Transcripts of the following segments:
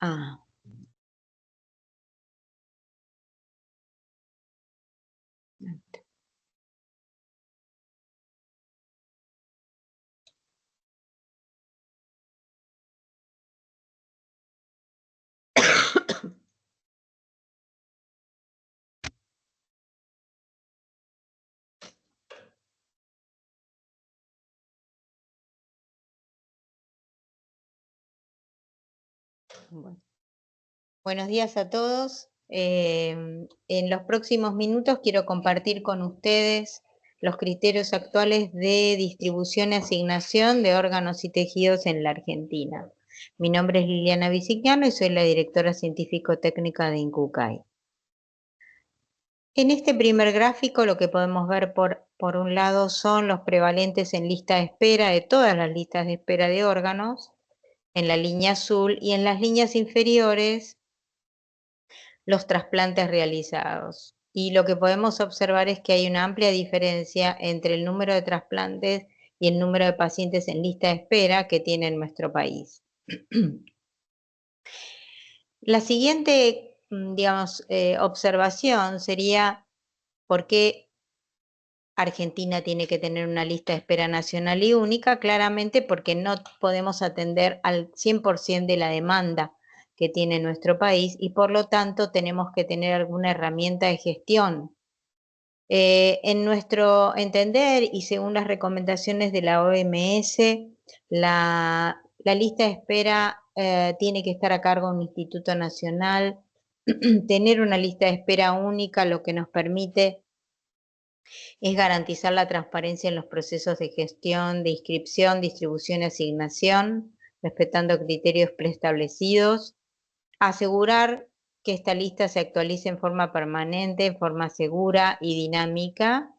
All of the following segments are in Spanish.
Ah. Bueno. Buenos días a todos. En los próximos minutos quiero compartir con ustedes los criterios actuales de distribución y asignación de órganos y tejidos en la Argentina. Mi nombre es Liliana Bisignano y soy la directora científico-técnica de INCUCAI. En este primer gráfico lo que podemos ver por un lado son los prevalentes en lista de espera de todas las listas de espera de órganos, en la línea azul, y en las líneas inferiores los trasplantes realizados. Y lo que podemos observar es que hay una amplia diferencia entre el número de trasplantes y el número de pacientes en lista de espera que tiene nuestro país. La siguiente, observación sería por qué Argentina tiene que tener una lista de espera nacional y única. Claramente porque no podemos atender al 100% de la demanda que tiene nuestro país y por lo tanto tenemos que tener alguna herramienta de gestión. En nuestro entender y según las recomendaciones de la OMS, la lista de espera tiene que estar a cargo de un instituto nacional. Tener una lista de espera única lo que nos permite es garantizar la transparencia en los procesos de gestión, de inscripción, distribución y asignación, respetando criterios preestablecidos, asegurar que esta lista se actualice en forma permanente, en forma segura y dinámica,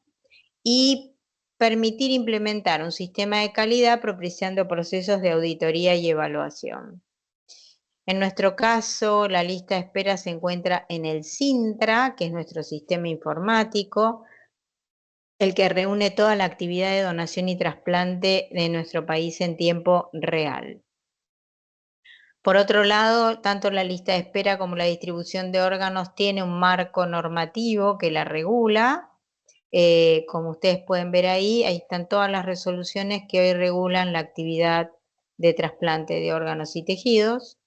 y permitir implementar un sistema de calidad propiciando procesos de auditoría y evaluación. En nuestro caso, la lista de espera se encuentra en el SINTRA, que es nuestro sistema informático, el que reúne toda la actividad de donación y trasplante de nuestro país en tiempo real. Por otro lado, tanto la lista de espera como la distribución de órganos tiene un marco normativo que la regula. Como ustedes pueden ver ahí están todas las resoluciones que hoy regulan la actividad de trasplante de órganos y tejidos.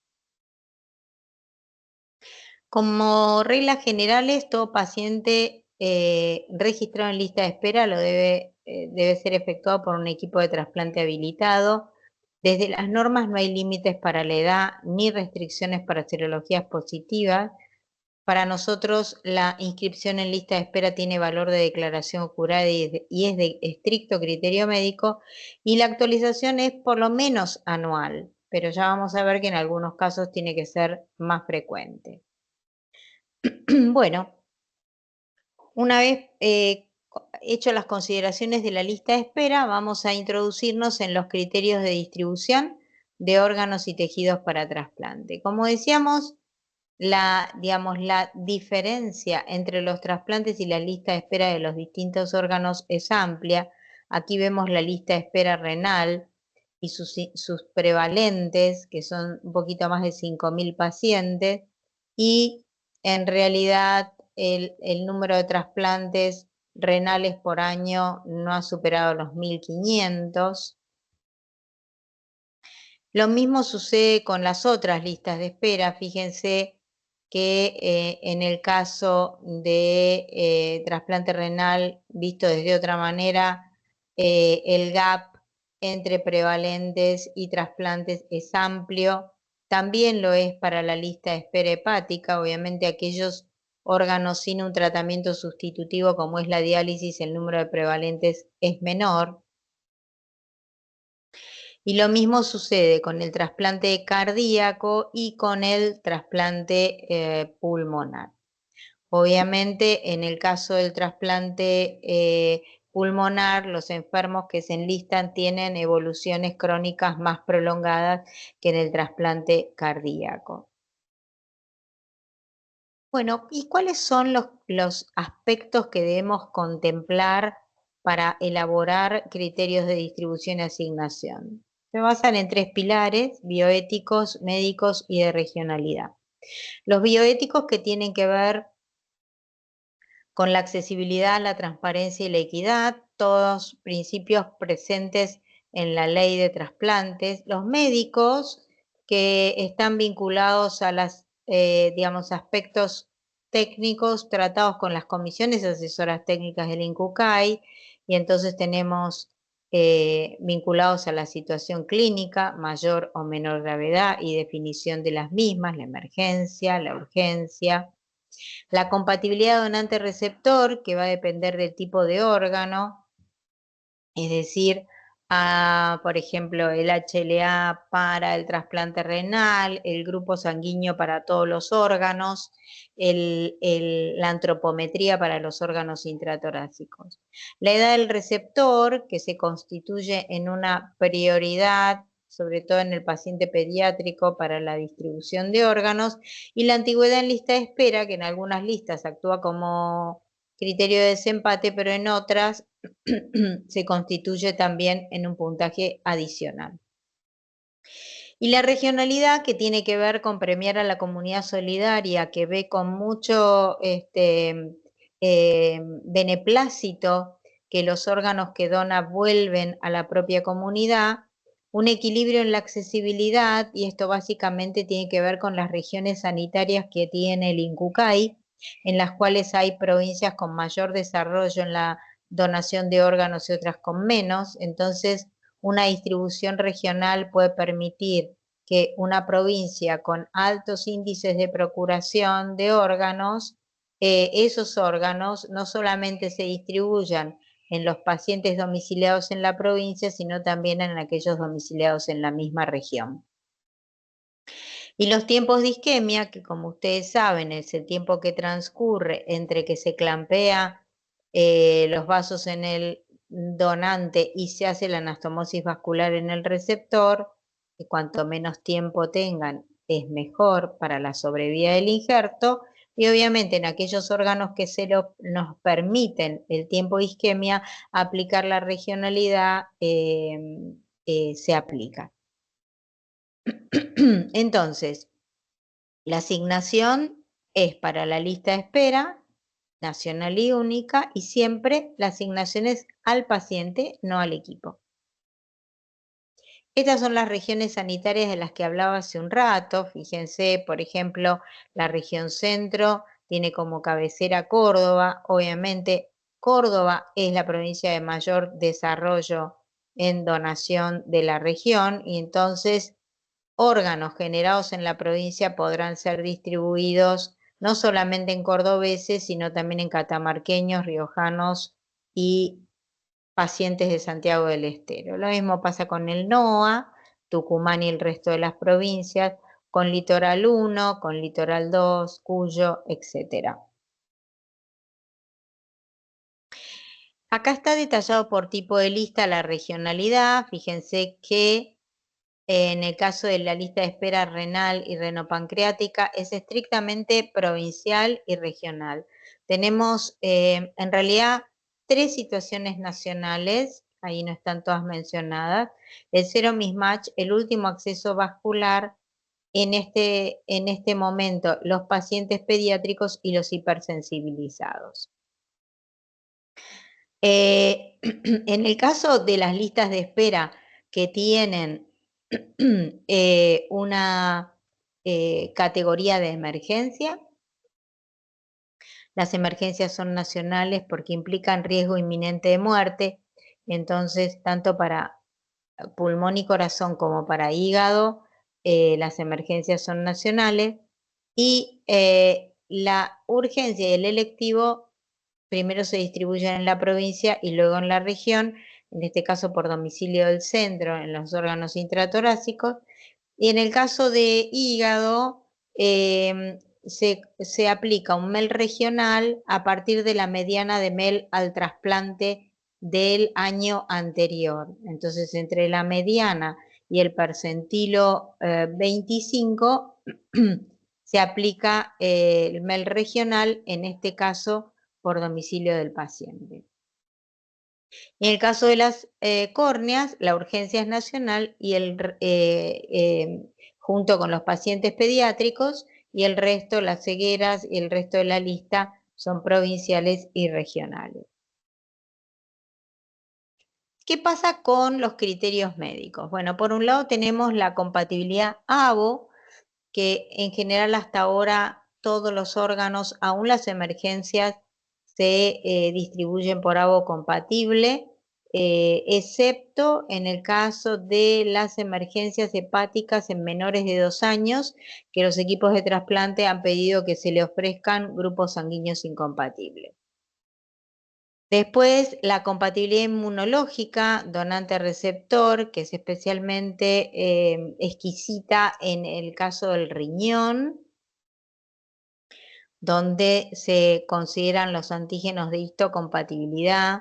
Como reglas generales, todo paciente registrado en lista de espera debe ser efectuado por un equipo de trasplante habilitado. Desde las normas no hay límites para la edad ni restricciones para serologías positivas. Para nosotros la inscripción en lista de espera tiene valor de declaración jurada y es de estricto criterio médico, y la actualización es por lo menos anual, pero ya vamos a ver que en algunos casos tiene que ser más frecuente. Bueno, una vez hecho las consideraciones de la lista de espera, vamos a introducirnos en los criterios de distribución de órganos y tejidos para trasplante. Como decíamos, la diferencia entre los trasplantes y la lista de espera de los distintos órganos es amplia. Aquí vemos la lista de espera renal y sus prevalentes, que son un poquito más de 5.000 pacientes, y en realidad el número de trasplantes renales por año no ha superado los 1.500. Lo mismo sucede con las otras listas de espera. Fíjense que en el caso de trasplante renal, visto desde otra manera, el gap entre prevalentes y trasplantes es amplio. También lo es para la lista de espera hepática. Obviamente aquellos órganos sin un tratamiento sustitutivo como es la diálisis, el número de prevalentes es menor. Y lo mismo sucede con el trasplante cardíaco y con el trasplante pulmonar. Obviamente, en el caso del trasplante pulmonar, los enfermos que se enlistan tienen evoluciones crónicas más prolongadas que en el trasplante cardíaco. Bueno, ¿y cuáles son los aspectos que debemos contemplar para elaborar criterios de distribución y asignación? Se basan en 3 pilares: bioéticos, médicos y de regionalidad. Los bioéticos, que tienen que ver con la accesibilidad, la transparencia y la equidad, todos principios presentes en la ley de trasplantes. Los médicos, que están vinculados a las, digamos, aspectos técnicos tratados con las comisiones asesoras técnicas del INCUCAI, y entonces tenemos vinculados a la situación clínica, mayor o menor gravedad y definición de las mismas, la emergencia, la urgencia. La compatibilidad donante-receptor, que va a depender del tipo de órgano, es decir, por ejemplo, el HLA para el trasplante renal, el grupo sanguíneo para todos los órganos, la antropometría para los órganos intratorácicos. La edad del receptor, que se constituye en una prioridad, sobre todo en el paciente pediátrico, para la distribución de órganos, y la antigüedad en lista de espera, que en algunas listas actúa como criterio de desempate, pero en otras se constituye también en un puntaje adicional. Y la regionalidad, que tiene que ver con premiar a la comunidad solidaria, que ve con mucho beneplácito que los órganos que dona vuelven a la propia comunidad, un equilibrio en la accesibilidad, y esto básicamente tiene que ver con las regiones sanitarias que tiene el INCUCAI, en las cuales hay provincias con mayor desarrollo en la donación de órganos y otras con menos. Entonces, una distribución regional puede permitir que una provincia con altos índices de procuración de órganos, esos órganos no solamente se distribuyan en los pacientes domiciliados en la provincia, sino también en aquellos domiciliados en la misma región. Y los tiempos de isquemia, que como ustedes saben es el tiempo que transcurre entre que se clampea los vasos en el donante y se hace la anastomosis vascular en el receptor, que cuanto menos tiempo tengan es mejor para la sobrevida del injerto, y obviamente en aquellos órganos que nos permiten el tiempo de isquemia, aplicar la regionalidad se aplica. Entonces, la asignación es para la lista de espera, nacional y única, y siempre la asignación es al paciente, no al equipo. Estas son las regiones sanitarias de las que hablaba hace un rato. Fíjense, por ejemplo, la región centro tiene como cabecera Córdoba. Obviamente, Córdoba es la provincia de mayor desarrollo en donación de la región, y entonces órganos generados en la provincia podrán ser distribuidos no solamente en cordobeses, sino también en catamarqueños, riojanos y pacientes de Santiago del Estero. Lo mismo pasa con el NOA, Tucumán y el resto de las provincias, con Litoral 1, con Litoral 2, Cuyo, etc. Acá está detallado por tipo de lista la regionalidad. Fíjense que en el caso de la lista de espera renal y renopancreática es estrictamente provincial y regional. Tenemos en realidad 3 situaciones nacionales, ahí no están todas mencionadas: el zero mismatch, el último acceso vascular, en este momento los pacientes pediátricos y los hipersensibilizados. En el caso de las listas de espera que tienen una categoría de emergencia, las emergencias son nacionales porque implican riesgo inminente de muerte. Entonces, tanto para pulmón y corazón como para hígado, las emergencias son nacionales, y la urgencia y el electivo primero se distribuyen en la provincia y luego en la región, en este caso por domicilio del centro, en los órganos intratorácicos. Y en el caso de hígado, se aplica un MEL regional a partir de la mediana de MEL al trasplante del año anterior. Entonces, entre la mediana y el percentilo 25, se aplica el MEL regional, en este caso por domicilio del paciente. En el caso de las córneas, la urgencia es nacional y junto con los pacientes pediátricos, y el resto, las cegueras y el resto de la lista son provinciales y regionales. ¿Qué pasa con los criterios médicos? Bueno, por un lado tenemos la compatibilidad ABO, que en general hasta ahora todos los órganos, aún las emergencias, se distribuyen por ABO compatible, excepto en el caso de las emergencias hepáticas en menores de 2 años, que los equipos de trasplante han pedido que se le ofrezcan grupos sanguíneos incompatibles. Después, la compatibilidad inmunológica, donante-receptor, que es especialmente exquisita en el caso del riñón, donde se consideran los antígenos de histocompatibilidad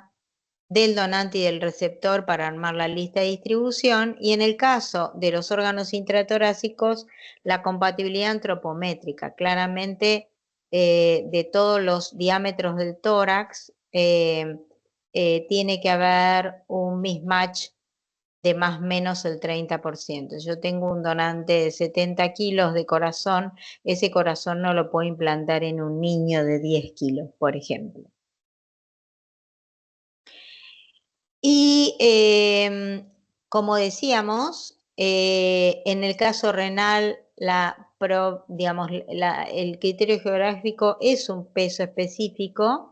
del donante y del receptor para armar la lista de distribución, y en el caso de los órganos intratorácicos, la compatibilidad antropométrica, claramente de todos los diámetros del tórax, tiene que haber un mismatch de más o menos el 30%. Yo tengo un donante de 70 kilos de corazón, ese corazón no lo puedo implantar en un niño de 10 kilos, por ejemplo. Y como decíamos, en el caso renal, el criterio geográfico es un peso específico,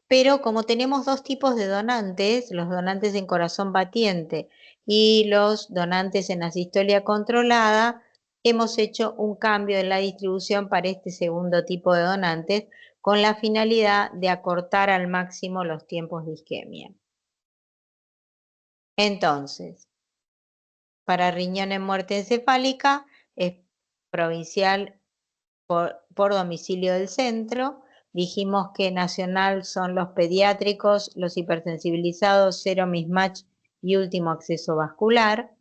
pero como tenemos dos tipos de donantes, los donantes en corazón batiente y los donantes en asistolia controlada, hemos hecho un cambio en la distribución para este segundo tipo de donantes con la finalidad de acortar al máximo los tiempos de isquemia. Entonces, para riñón en muerte encefálica es provincial por domicilio del centro. Dijimos que nacional son los pediátricos, los hipersensibilizados, cero mismatch y último acceso vascular.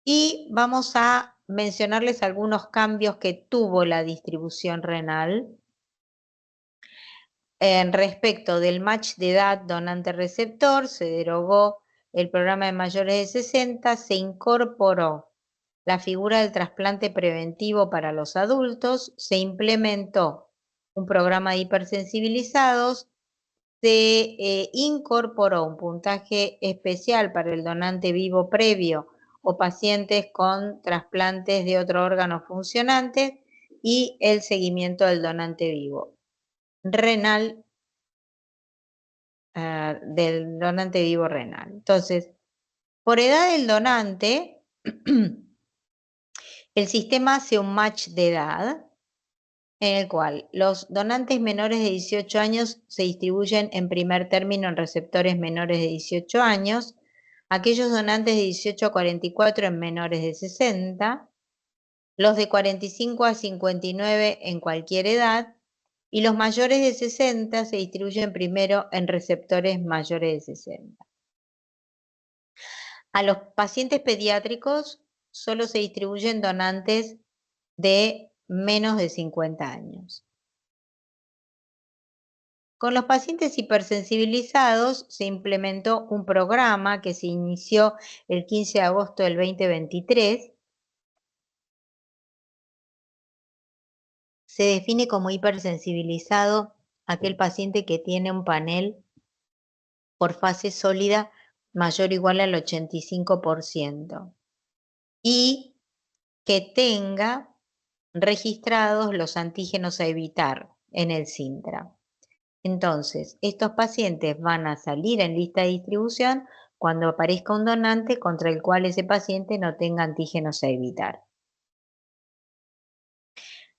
Y vamos a mencionarles algunos cambios que tuvo la distribución renal. En respecto del match de edad donante-receptor, se derogó el programa de mayores de 60, se incorporó la figura del trasplante preventivo para los adultos, se implementó un programa de hipersensibilizados, se incorporó un puntaje especial para el donante vivo previo o pacientes con trasplantes de otro órgano funcionante y el seguimiento del donante vivo renal, del donante vivo renal. Entonces, por edad del donante, el sistema hace un match de edad en el cual los donantes menores de 18 años se distribuyen en primer término en receptores menores de 18 años, aquellos donantes de 18 a 44 en menores de 60, los de 45 a 59 en cualquier edad, y los mayores de 60 se distribuyen primero en receptores mayores de 60. A los pacientes pediátricos solo se distribuyen donantes de menos de 50 años. Con los pacientes hipersensibilizados se implementó un programa que se inició el 15 de agosto del 2023. Se define como hipersensibilizado aquel paciente que tiene un panel por fase sólida mayor o igual al 85% y que tenga registrados los antígenos a evitar en el SINTRA. Entonces, estos pacientes van a salir en lista de distribución cuando aparezca un donante contra el cual ese paciente no tenga antígenos a evitar.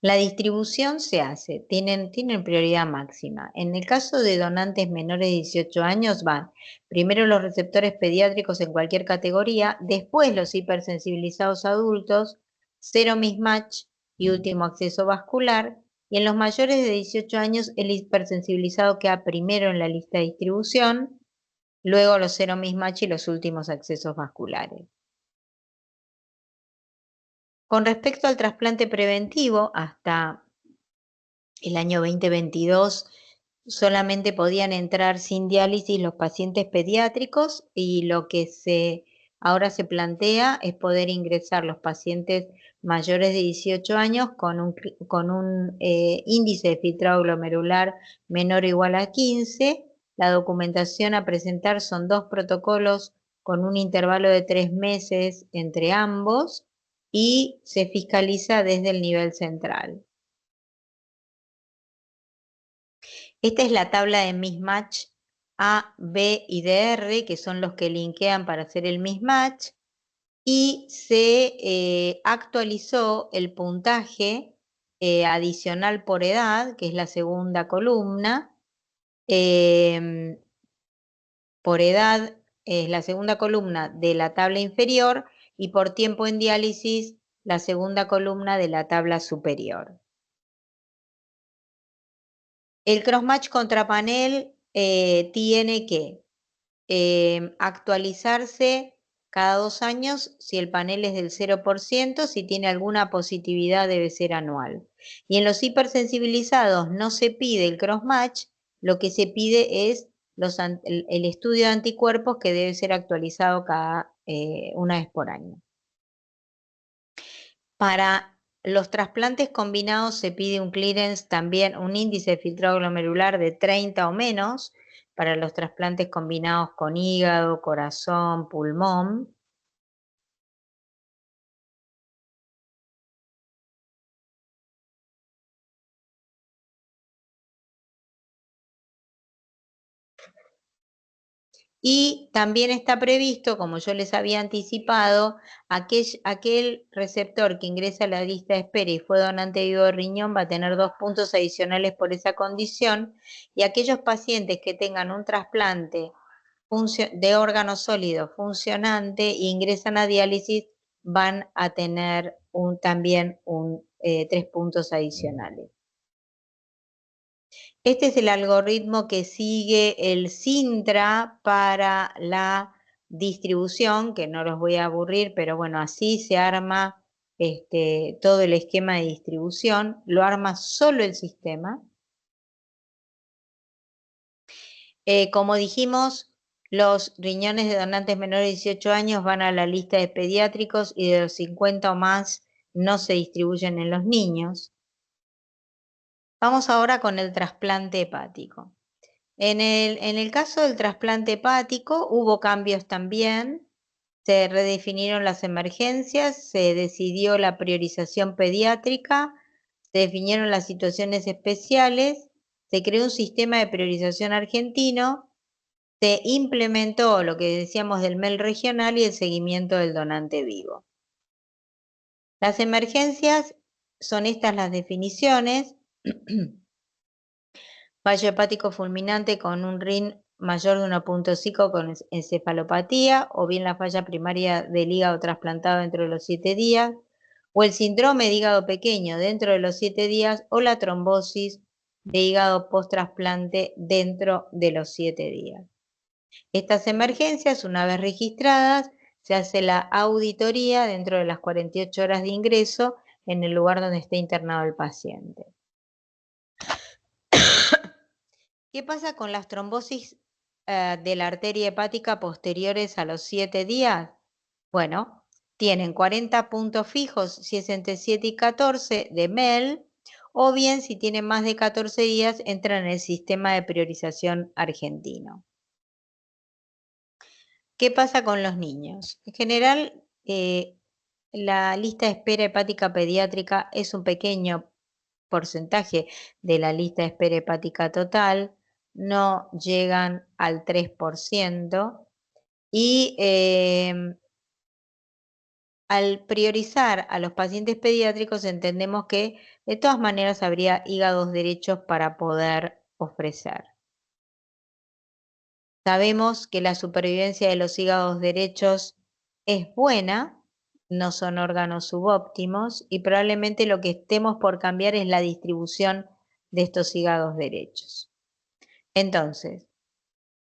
La distribución se hace, tienen prioridad máxima. En el caso de donantes menores de 18 años van primero los receptores pediátricos en cualquier categoría, después los hipersensibilizados adultos, cero mismatch y último acceso vascular, y en los mayores de 18 años el hipersensibilizado queda primero en la lista de distribución, luego los cero mismatch y los últimos accesos vasculares. Con respecto al trasplante preventivo, hasta el año 2022 solamente podían entrar sin diálisis los pacientes pediátricos y lo que ahora se plantea es poder ingresar los pacientes mayores de 18 años con un índice de filtrado glomerular menor o igual a 15. La documentación a presentar son 2 protocolos con un intervalo de 3 meses entre ambos y se fiscaliza desde el nivel central. Esta es la tabla de mismatch A, B y DR, que son los que linkean para hacer el mismatch, y se actualizó el puntaje adicional por edad, que es la segunda columna. Por edad es la segunda columna de la tabla inferior y por tiempo en diálisis la segunda columna de la tabla superior. El crossmatch contra panel tiene que actualizarse cada 2 años si el panel es del 0%, si tiene alguna positividad debe ser anual. Y en los hipersensibilizados no se pide el crossmatch, lo que se pide es el estudio de anticuerpos que debe ser actualizado cada una vez por año. Para los trasplantes combinados se pide un clearance también, un índice de filtrado glomerular de 30 o menos, para los trasplantes combinados con hígado, corazón, pulmón. Y también está previsto, como yo les había anticipado, aquel receptor que ingresa a la lista de espera y fue donante vivo de riñón va a tener 2 puntos adicionales por esa condición, y aquellos pacientes que tengan un trasplante de órgano sólido funcionante e ingresan a diálisis van a tener también 3 puntos adicionales. Este es el algoritmo que sigue el Sintra para la distribución, que no los voy a aburrir, pero bueno, así se arma todo el esquema de distribución, lo arma solo el sistema. Como dijimos, los riñones de donantes menores de 18 años van a la lista de pediátricos y de los 50 o más no se distribuyen en los niños. Vamos ahora con el trasplante hepático. En el caso del trasplante hepático hubo cambios también, se redefinieron las emergencias, se decidió la priorización pediátrica, se definieron las situaciones especiales, se creó un sistema de priorización argentino, se implementó lo que decíamos del MEL regional y el seguimiento del donante vivo. Las emergencias son estas las definiciones. Fallo hepático fulminante con un RIN mayor de 1.5 con encefalopatía, o bien la falla primaria del hígado trasplantado dentro de los 7 días, o el síndrome de hígado pequeño dentro de los 7 días, o la trombosis de hígado post-trasplante dentro de los 7 días. Estas emergencias, una vez registradas, se hace la auditoría dentro de las 48 horas de ingreso en el lugar donde esté internado el paciente. ¿Qué pasa con las trombosis de la arteria hepática posteriores a los 7 días? Bueno, tienen 40 puntos fijos si es entre 7 y 14 de MEL, o bien si tienen más de 14 días entran en el sistema de priorización argentino. ¿Qué pasa con los niños? En general, la lista de espera hepática pediátrica es un pequeño porcentaje de la lista de espera hepática total, no llegan al 3%, y al priorizar a los pacientes pediátricos entendemos que de todas maneras habría hígados derechos para poder ofrecer. Sabemos que la supervivencia de los hígados derechos es buena, no son órganos subóptimos y probablemente lo que estemos por cambiar es la distribución de estos hígados derechos. Entonces,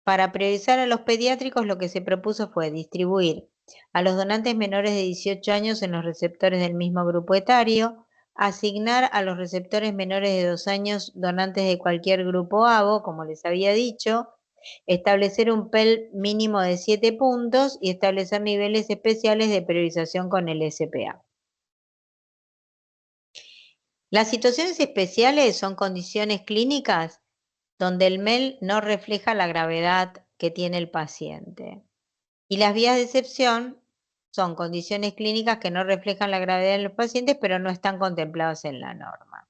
para priorizar a los pediátricos lo que se propuso fue distribuir a los donantes menores de 18 años en los receptores del mismo grupo etario, asignar a los receptores menores de 2 años donantes de cualquier grupo ABO, como les había dicho, establecer un PEL mínimo de 7 puntos y establecer niveles especiales de priorización con el SPA. Las situaciones especiales son condiciones clínicas donde el MEL no refleja la gravedad que tiene el paciente. Y las vías de excepción son condiciones clínicas que no reflejan la gravedad de los pacientes, pero no están contempladas en la norma.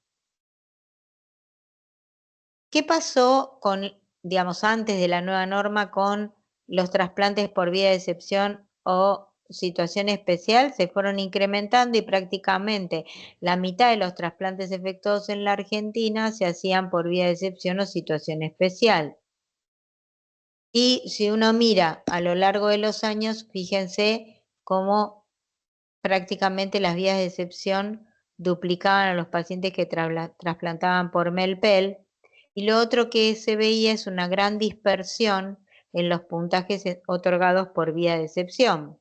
¿Qué pasó con, digamos, antes de la nueva norma con los trasplantes por vía de excepción o situación especial? Se fueron incrementando y prácticamente la mitad de los trasplantes efectuados en la Argentina se hacían por vía de excepción o situación especial. Y si uno mira a lo largo de los años, fíjense cómo prácticamente las vías de excepción duplicaban a los pacientes que trasplantaban por MELPEL, y lo otro que se veía es una gran dispersión en los puntajes otorgados por vía de excepción.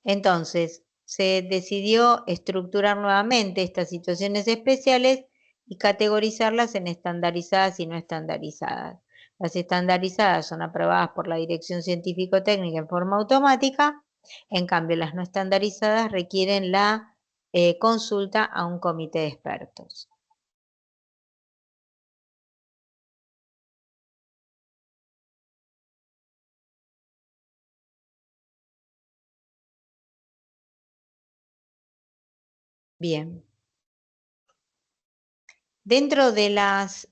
Entonces, se decidió estructurar nuevamente estas situaciones especiales y categorizarlas en estandarizadas y no estandarizadas. Las estandarizadas son aprobadas por la Dirección Científico-Técnica en forma automática, en cambio las no estandarizadas requieren la consulta a un comité de expertos. Bien. Dentro de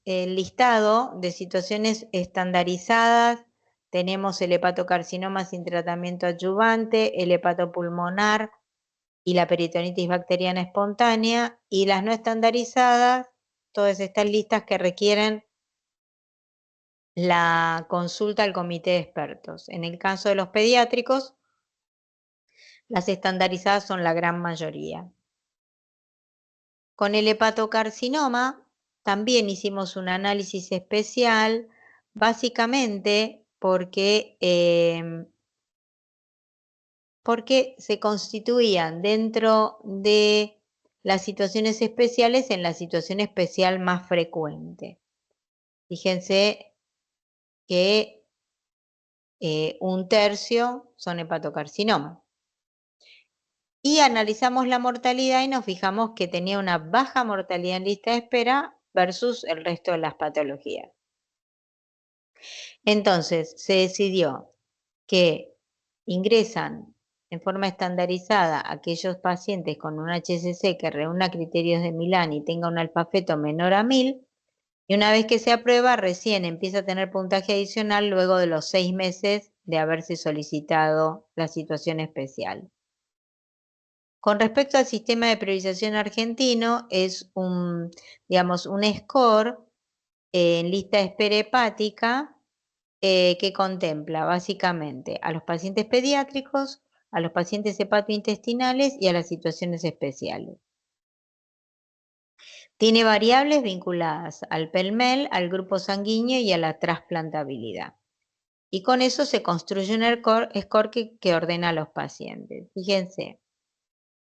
listado de situaciones estandarizadas, tenemos el hepatocarcinoma sin tratamiento adyuvante, el hepatopulmonar y la peritonitis bacteriana espontánea, y las no estandarizadas, todas estas listas que requieren la consulta al comité de expertos. En el caso de los pediátricos, las estandarizadas son la gran mayoría. Con el hepatocarcinoma también hicimos un análisis especial, básicamente porque se constituían dentro de las situaciones especiales en la situación especial más frecuente. Fíjense que un tercio son hepatocarcinoma. Y analizamos la mortalidad y nos fijamos que tenía una baja mortalidad en lista de espera versus el resto de las patologías. Entonces, se decidió que ingresan en forma estandarizada aquellos pacientes con un HCC que reúna criterios de Milán y tenga un alfafeto menor a 1000, y una vez que se aprueba, recién empieza a tener puntaje adicional luego de los 6 meses de haberse solicitado la situación especial. Con respecto al sistema de priorización argentino, es digamos, un score en lista de espera hepática que contempla básicamente a los pacientes pediátricos, a los pacientes hepatointestinales y a las situaciones especiales. Tiene variables vinculadas al PELMEL, al grupo sanguíneo y a la trasplantabilidad. Y con eso se construye un score que ordena a los pacientes. Fíjense,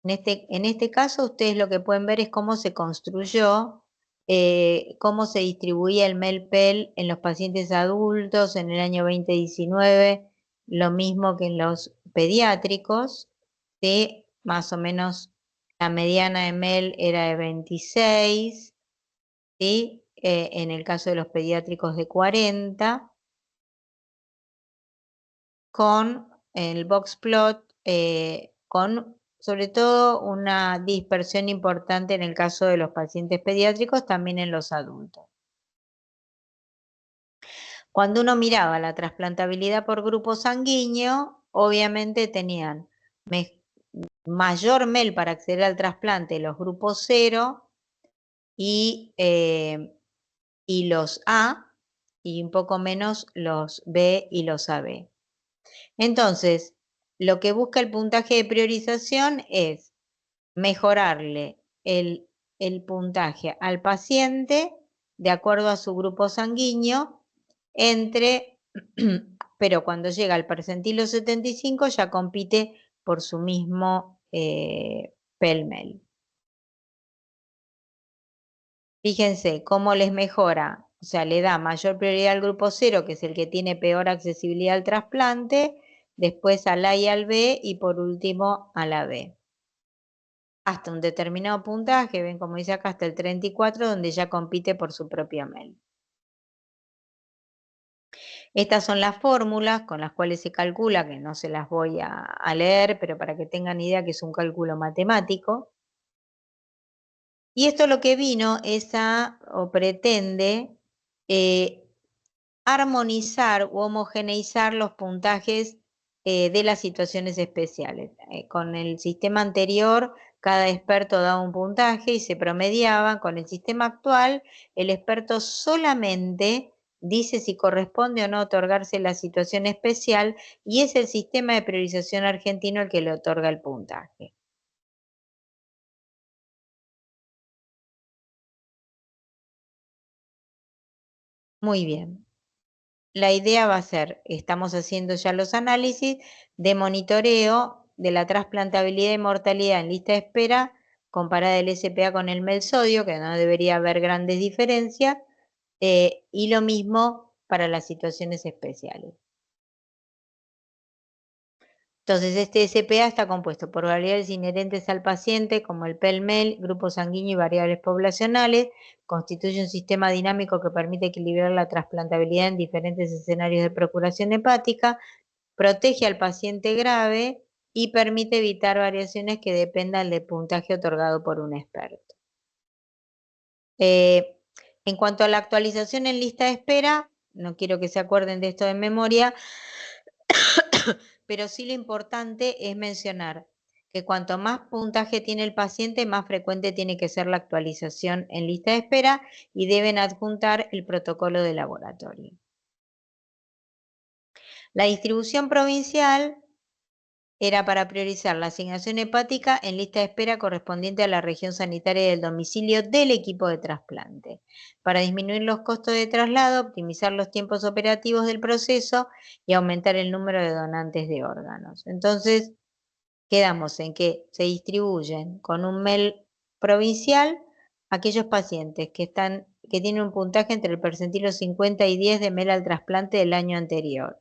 en este caso ustedes lo que pueden ver es cómo se construyó, cómo se distribuía el MELPEL en los pacientes adultos en el año 2019, lo mismo que en los pediátricos, ¿sí? Más o menos la mediana de MEL era de 26, ¿sí? En el caso de los pediátricos de 40, con el box plot, con sobre todo una dispersión importante en el caso de los pacientes pediátricos, también en los adultos. Cuando uno miraba la trasplantabilidad por grupo sanguíneo, obviamente tenían mayor MEL para acceder al trasplante los grupos 0 y los A, y un poco menos los B y los AB. Entonces, lo que busca el puntaje de priorización es mejorarle el puntaje al paciente de acuerdo a su grupo sanguíneo, pero cuando llega al percentilo 75 ya compite por su mismo PELMEL. Fíjense cómo les mejora, o sea, le da mayor prioridad al grupo 0, que es el que tiene peor accesibilidad al trasplante, después al A y al B, y por último a la B. Hasta un determinado puntaje, ven como dice acá, hasta el 34, donde ya compite por su propio MEL. Estas son las fórmulas con las cuales se calcula, que no se las voy a leer, pero para que tengan idea que es un cálculo matemático. Y esto lo que vino es o pretende, armonizar u homogeneizar los puntajes de las situaciones especiales. Con el sistema anterior, cada experto daba un puntaje y se promediaban. Con el sistema actual, el experto solamente dice si corresponde o no otorgarse la situación especial, y es el sistema de priorización argentino el que le otorga el puntaje. Muy bien. La idea va a ser, estamos haciendo ya los análisis de monitoreo de la trasplantabilidad y mortalidad en lista de espera, comparada el SPA con el melsodio, que no debería haber grandes diferencias, y lo mismo para las situaciones especiales. Entonces, este SPA está compuesto por variables inherentes al paciente, como el PEL-MEL, grupo sanguíneo y variables poblacionales. Constituye un sistema dinámico que permite equilibrar la trasplantabilidad en diferentes escenarios de procuración hepática, protege al paciente grave y permite evitar variaciones que dependan del puntaje otorgado por un experto. Eh, en cuanto a la actualización en lista de espera, no quiero que se acuerden de esto de memoria, pero sí lo importante es mencionar que cuanto más puntaje tiene el paciente, más frecuente tiene que ser la actualización en lista de espera, y deben adjuntar el protocolo de laboratorio. La distribución provincial era para priorizar la asignación hepática en lista de espera correspondiente a la región sanitaria del domicilio del equipo de trasplante, para disminuir los costos de traslado, optimizar los tiempos operativos del proceso y aumentar el número de donantes de órganos. Entonces, quedamos en que se distribuyen con un MEL provincial aquellos pacientes que tienen un puntaje entre el percentilo 50 y 10 de MEL al trasplante del año anterior.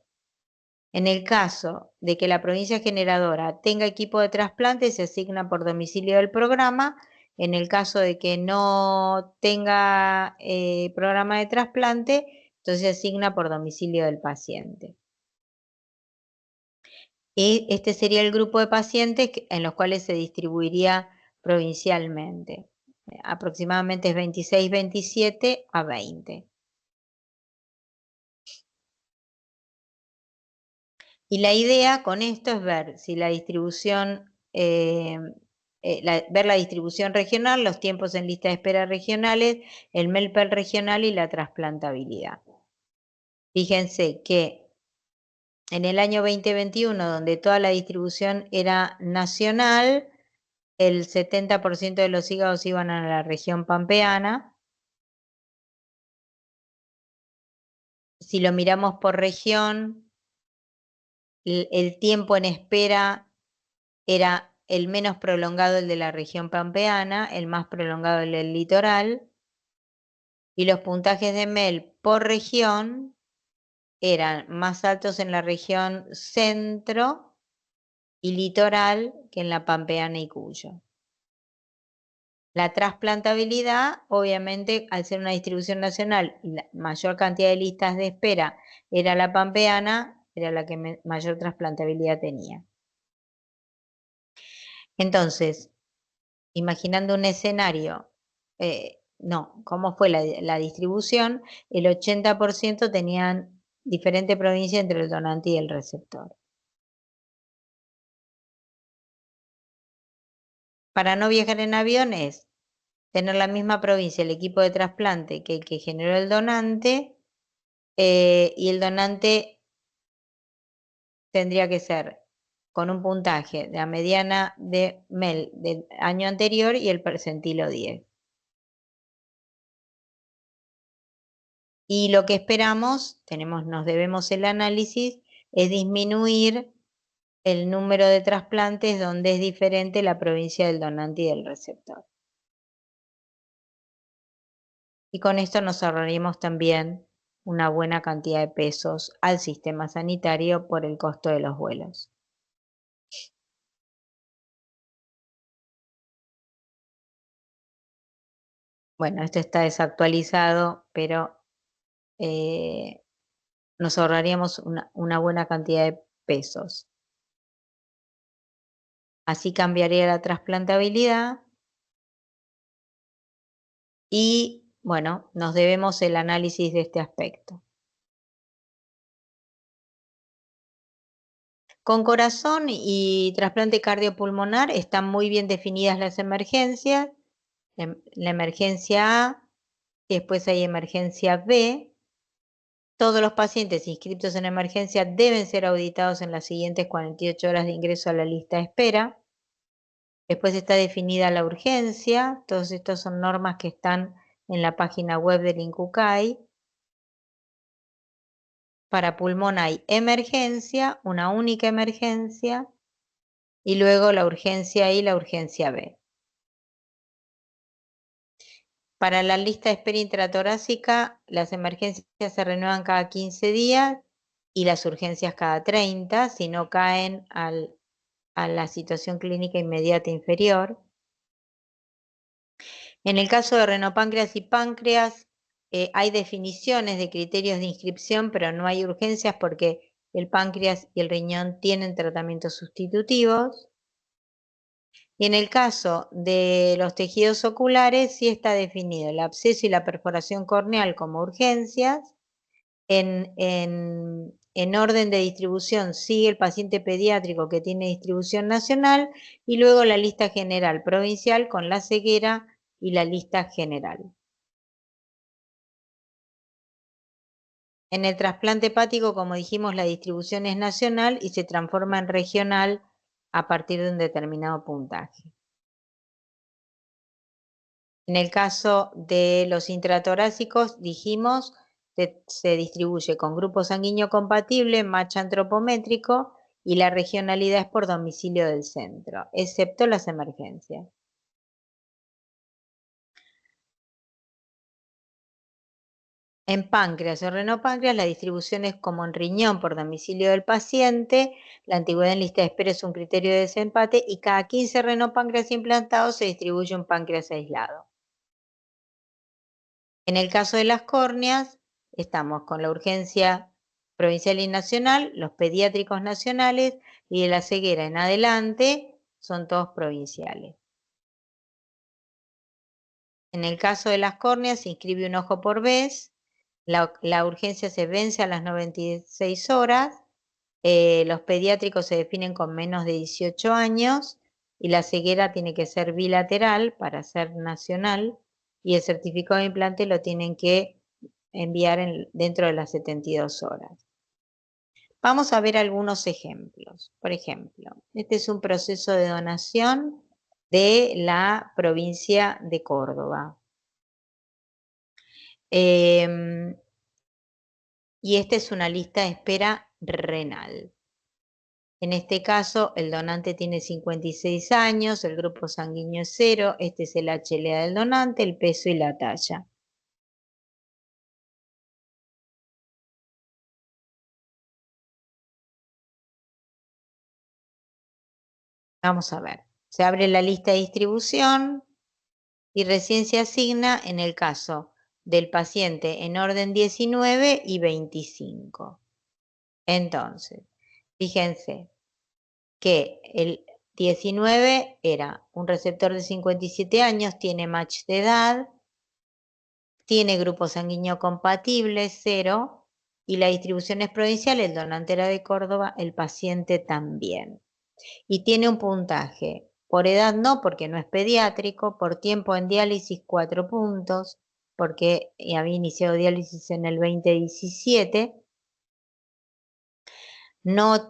En el caso de que la provincia generadora tenga equipo de trasplante, se asigna por domicilio del programa. En el caso de que no tenga programa de trasplante, entonces se asigna por domicilio del paciente. Y este sería el grupo de pacientes en los cuales se distribuiría provincialmente. Aproximadamente es 26, 27 a 20. Y la idea con esto es ver si la distribución, ver la distribución regional, los tiempos en lista de espera regionales, el MELPEL regional y la trasplantabilidad. Fíjense que en el año 2021, donde toda la distribución era nacional, el 70% de los hígados iban a la región pampeana. Si lo miramos por región, el tiempo en espera era el menos prolongado el de la región pampeana, el más prolongado el del litoral, y los puntajes de MEL por región eran más altos en la región centro y litoral que en la pampeana y Cuyo. La trasplantabilidad, obviamente, al ser una distribución nacional y la mayor cantidad de listas de espera era la pampeana, era la que mayor trasplantabilidad tenía. Entonces, imaginando un escenario, no, ¿cómo fue la distribución? El 80% tenían diferente provincia entre el donante y el receptor. Para no viajar en avión es tener la misma provincia, el equipo de trasplante que el que generó el donante, y el donante tendría que ser con un puntaje de la mediana de MEL del año anterior y el percentilo 10. Y lo que esperamos, nos debemos el análisis, es disminuir el número de trasplantes donde es diferente la provincia del donante y del receptor. Y con esto nos ahorraríamos también una buena cantidad de pesos al sistema sanitario por el costo de los vuelos. Bueno, esto está desactualizado, pero eh, nos ahorraríamos una buena cantidad de pesos. Así cambiaría la trasplantabilidad y, bueno, nos debemos el análisis de este aspecto. Con corazón y trasplante cardiopulmonar están muy bien definidas las emergencias. La emergencia A, después hay emergencia B. Todos los pacientes inscritos en emergencia deben ser auditados en las siguientes 48 horas de ingreso a la lista de espera. Después está definida la urgencia. Todos estos son normas que están en la página web del INCUCAI. Para pulmón hay emergencia, una única emergencia, y luego la urgencia A y la urgencia B. Para la lista de espera intratorácica, las emergencias se renuevan cada 15 días y las urgencias cada 30, si no caen a la situación clínica inmediata inferior. En el caso de renopáncreas y páncreas, hay definiciones de criterios de inscripción, pero no hay urgencias porque el páncreas y el riñón tienen tratamientos sustitutivos. Y en el caso de los tejidos oculares, sí está definido el absceso y la perforación corneal como urgencias. En orden de distribución sigue el paciente pediátrico que tiene distribución nacional y luego la lista general provincial con la ceguera y la lista general. En el trasplante hepático, como dijimos, la distribución es nacional y se transforma en regional a partir de un determinado puntaje. En el caso de los intratorácicos, dijimos, se distribuye con grupo sanguíneo compatible, match antropométrico, y la regionalidad es por domicilio del centro, excepto las emergencias. En páncreas o renopáncreas, la distribución es como en riñón por domicilio del paciente, la antigüedad en lista de espera es un criterio de desempate y cada 15 renopáncreas implantados se distribuye un páncreas aislado. En el caso de las córneas, estamos con la urgencia provincial y nacional, los pediátricos nacionales y de la ceguera en adelante son todos provinciales. En el caso de las córneas se inscribe un ojo por vez, la urgencia se vence a las 96 horas, los pediátricos se definen con menos de 18 años y la ceguera tiene que ser bilateral para ser nacional y el certificado de implante lo tienen que enviar dentro de las 72 horas. Vamos a ver algunos ejemplos. Por ejemplo, este es un proceso de donación de la provincia de Córdoba. Y esta es una lista de espera renal. En este caso, el donante tiene 56 años, el grupo sanguíneo es 0, este es el HLA del donante, el peso y la talla. Vamos a ver. Se abre la lista de distribución y recién se asigna en el caso del paciente en orden 19 y 25. Entonces, fíjense que el 19 era un receptor de 57 años, tiene match de edad, tiene grupo sanguíneo compatible, 0, y la distribución es provincial, el donante era de Córdoba, el paciente también. Y tiene un puntaje. Por edad no, porque no es pediátrico, por tiempo en diálisis 4 puntos, porque había iniciado diálisis en el 2017. No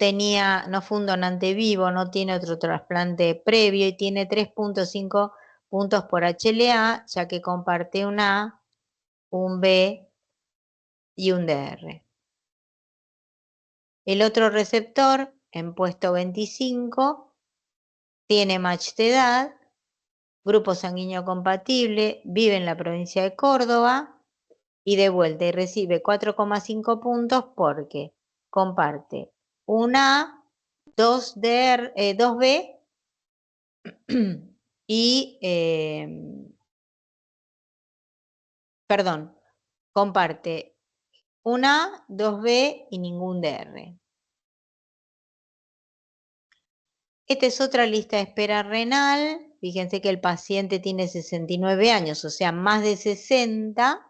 fue un donante vivo, no tiene otro trasplante previo y tiene 3.5 puntos por HLA, ya que comparte un A, un B y un DR. El otro receptor, en puesto 25, tiene match de edad, grupo sanguíneo compatible, vive en la provincia de Córdoba y de vuelta y recibe 4,5 puntos porque comparte una A, 2B y, perdón, comparte una A, 2B y ningún DR. Esta es otra lista de espera renal. Fíjense que el paciente tiene 69 años, o sea, más de 60,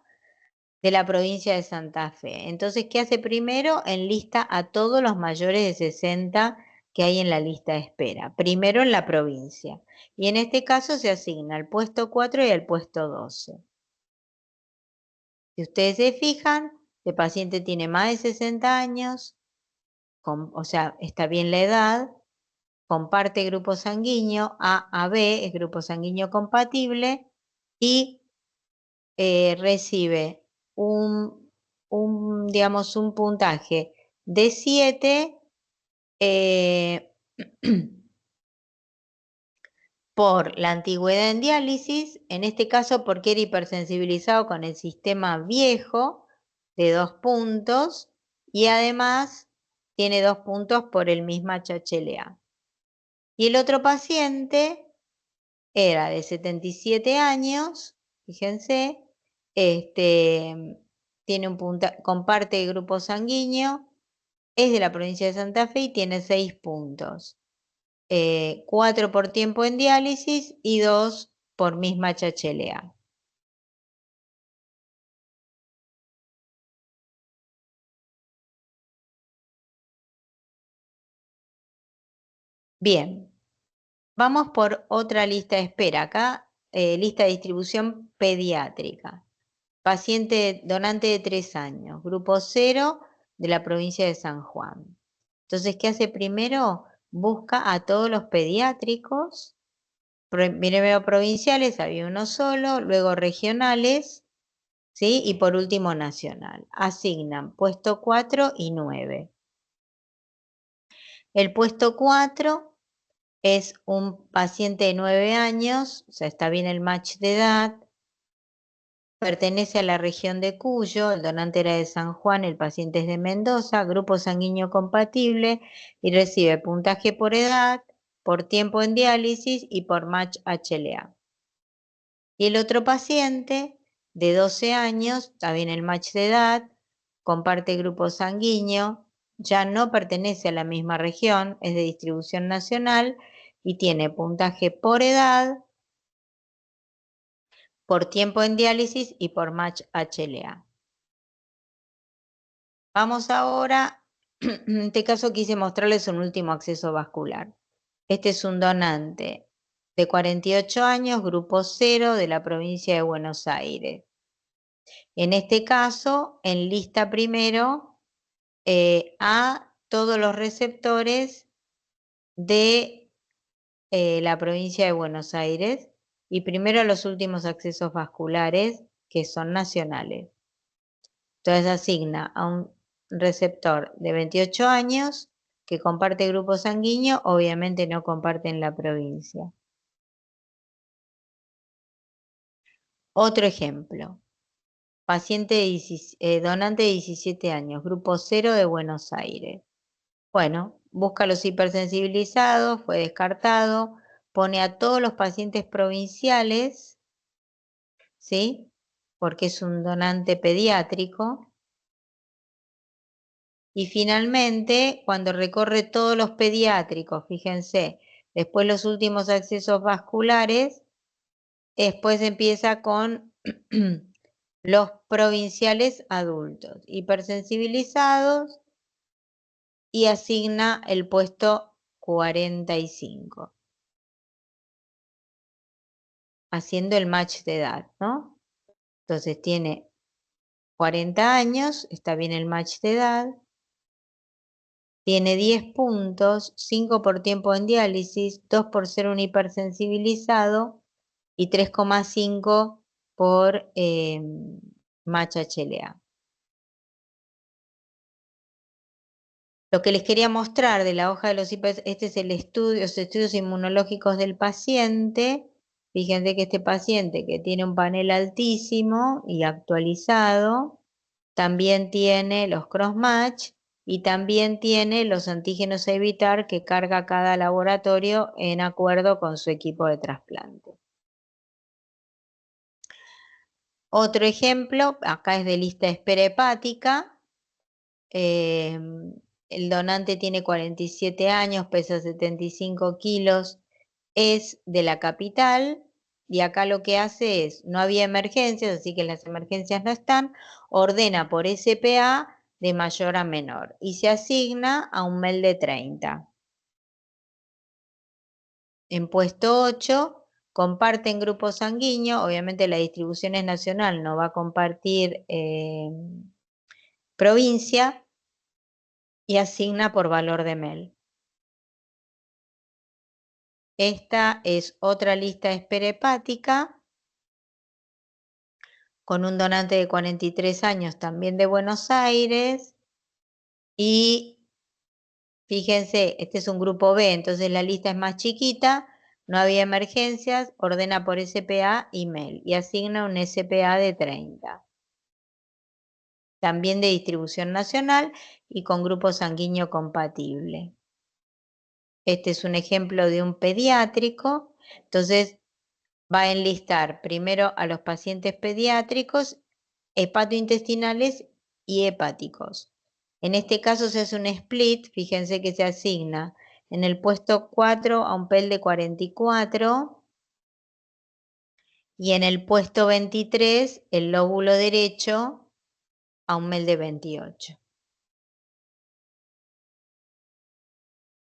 de la provincia de Santa Fe. Entonces, ¿qué hace primero? Enlista a todos los mayores de 60 que hay en la lista de espera. Primero en la provincia. Y en este caso se asigna al puesto 4 y al puesto 12. Si ustedes se fijan, el paciente tiene más de 60 años, o sea, está bien la edad, comparte grupo sanguíneo, A-B es grupo sanguíneo compatible y recibe digamos, un puntaje de 7 por la antigüedad en diálisis, en este caso porque era hipersensibilizado con el sistema viejo de 2 puntos y además tiene 2 puntos por el mismatch HLA. Y el otro paciente era de 77 años, fíjense, tiene comparte el grupo sanguíneo, es de la provincia de Santa Fe y tiene 6 puntos. 4 por tiempo en diálisis y 2 por mismatch HLA. Bien, vamos por otra lista de espera. Acá, lista de distribución pediátrica. Paciente donante de 3 años, grupo 0 de la provincia de San Juan. Entonces, ¿qué hace primero? Busca a todos los pediátricos, primero provinciales, había uno solo, luego regionales, ¿sí? Y por último nacional. Asignan puesto 4 y 9. El puesto 4 es un paciente de 9 años, o sea, está bien el match de edad, pertenece a la región de Cuyo, el donante era de San Juan, el paciente es de Mendoza, grupo sanguíneo compatible y recibe puntaje por edad, por tiempo en diálisis y por match HLA. Y el otro paciente de 12 años, está bien el match de edad, comparte grupo sanguíneo, ya no pertenece a la misma región, es de distribución nacional y tiene puntaje por edad, por tiempo en diálisis y por match HLA. Vamos ahora, en este caso quise mostrarles un último acceso vascular. Este es un donante de 48 años, grupo 0 de la provincia de Buenos Aires. En este caso, enlista primero a todos los receptores de la provincia de Buenos Aires y primero a los últimos accesos vasculares que son nacionales. Entonces asigna a un receptor de 28 años que comparte grupo sanguíneo, obviamente no comparte en la provincia. Otro ejemplo, paciente donante de 17 años, grupo 0 de Buenos Aires. Bueno, busca a los hipersensibilizados, fue descartado, pone a todos los pacientes provinciales, ¿sí? Porque es un donante pediátrico. Y finalmente, cuando recorre todos los pediátricos, fíjense, después los últimos accesos vasculares, después empieza con los provinciales adultos, hipersensibilizados y asigna el puesto 45, haciendo el match de edad, ¿no? Entonces tiene 40 años, está bien el match de edad, tiene 10 puntos, 5 por tiempo en diálisis, 2 por ser un hipersensibilizado y 3,5 por match HLA. Lo que les quería mostrar de la hoja de los este es el estudio, los estudios inmunológicos del paciente, Fíjense que este paciente que tiene un panel altísimo y actualizado, también tiene los crossmatch y también tiene los antígenos a evitar que carga cada laboratorio en acuerdo con su equipo de trasplante. Otro ejemplo, acá es de lista de espera hepática. El donante tiene 47 años, pesa 75 kilos, es de la capital y acá lo que hace es, no había emergencias, así que las emergencias no están, ordena por SPA de mayor a menor y se asigna a un MEL de 30. En puesto 8, comparten grupo sanguíneo, obviamente la distribución es nacional, no va a compartir provincia y asigna por valor de MEL. Esta es otra lista de espera hepática con un donante de 43 años también de Buenos Aires y fíjense, este es un grupo B, entonces la lista es más chiquita, no había emergencias, ordena por SPA y MEL y asigna un SPA de 30. También de distribución nacional y con grupo sanguíneo compatible. Este es un ejemplo de un pediátrico, entonces va a enlistar primero a los pacientes pediátricos, hepatointestinales y hepáticos. En este caso se hace un split, fíjense que se asigna en el puesto 4 a un PEL de 44 y en el puesto 23 el lóbulo derecho a un MEL de 28.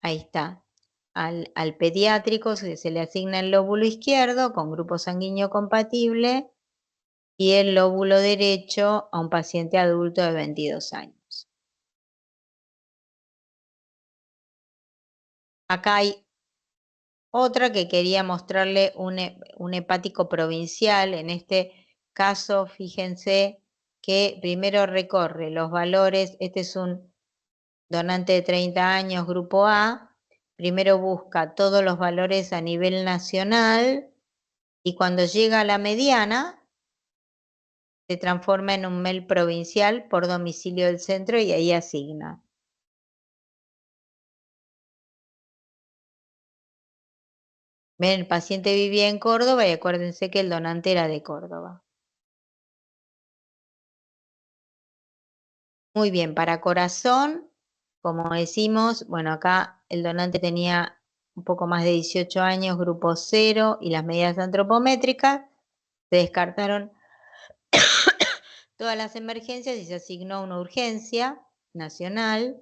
Ahí está. Al pediátrico se le asigna el lóbulo izquierdo con grupo sanguíneo compatible y el lóbulo derecho a un paciente adulto de 22 años. Acá hay otra que quería mostrarle un hepático provincial. En este caso, fíjense que primero recorre los valores. Este es un donante de 30 años, grupo A. Primero busca todos los valores a nivel nacional y cuando llega a la mediana, se transforma en un MEL provincial por domicilio del centro y ahí asigna. Ven, el paciente vivía en Córdoba y acuérdense que el donante era de Córdoba. Muy bien, para corazón, como decimos, bueno, acá el donante tenía un poco más de 18 años, grupo 0 y las medidas antropométricas. Se descartaron todas las emergencias y se asignó una urgencia nacional.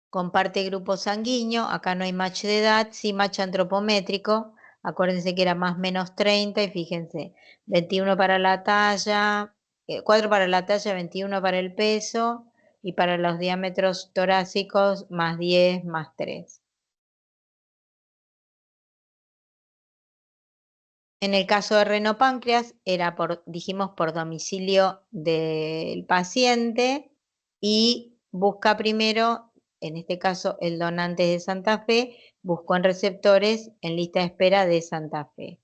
Comparte grupo sanguíneo, acá no hay match de edad, sí match antropométrico. Acuérdense que era más menos 30 y fíjense, 21 para la talla, 4 para la talla, 21 para el peso y para los diámetros torácicos más 10 más 3. En el caso de renopáncreas era dijimos, por domicilio del paciente y busca primero, en este caso el donante de Santa Fe, buscó en receptores en lista de espera de Santa Fe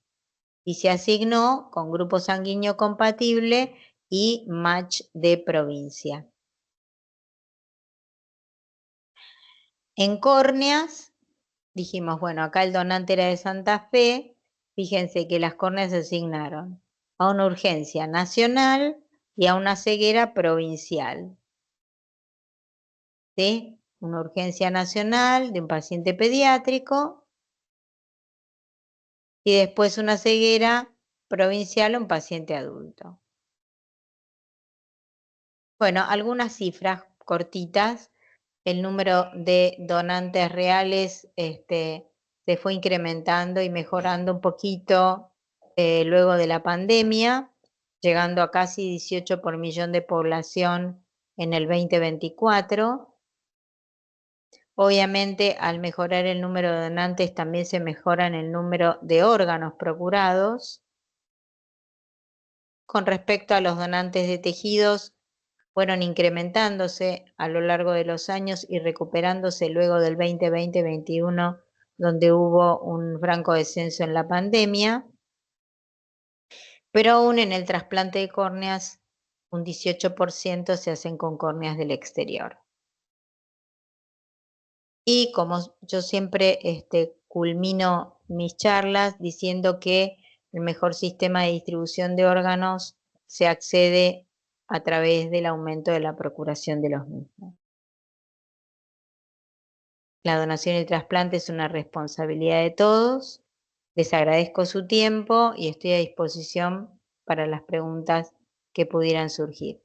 y se asignó con grupo sanguíneo compatible y match de provincia. En córneas, dijimos, bueno, acá el donante era de Santa Fe, fíjense que las córneas se asignaron a una urgencia nacional y a una ceguera provincial. ¿Sí? Una urgencia nacional de un paciente pediátrico y después una ceguera provincial a un paciente adulto. Bueno, algunas cifras cortitas. El número de donantes reales se fue incrementando y mejorando un poquito luego de la pandemia, llegando a casi 18 por millón de población en el 2024. Obviamente, al mejorar el número de donantes, también se mejora el número de órganos procurados. Con respecto a los donantes de tejidos, fueron incrementándose a lo largo de los años y recuperándose luego del 2020-2021 donde hubo un franco descenso en la pandemia, pero aún en el trasplante de córneas, un 18% se hacen con córneas del exterior. Y como yo siempre culmino mis charlas diciendo que el mejor sistema de distribución de órganos se accede a través del aumento de la procuración de los mismos. La donación y el trasplante es una responsabilidad de todos. Les agradezco su tiempo y estoy a disposición para las preguntas que pudieran surgir.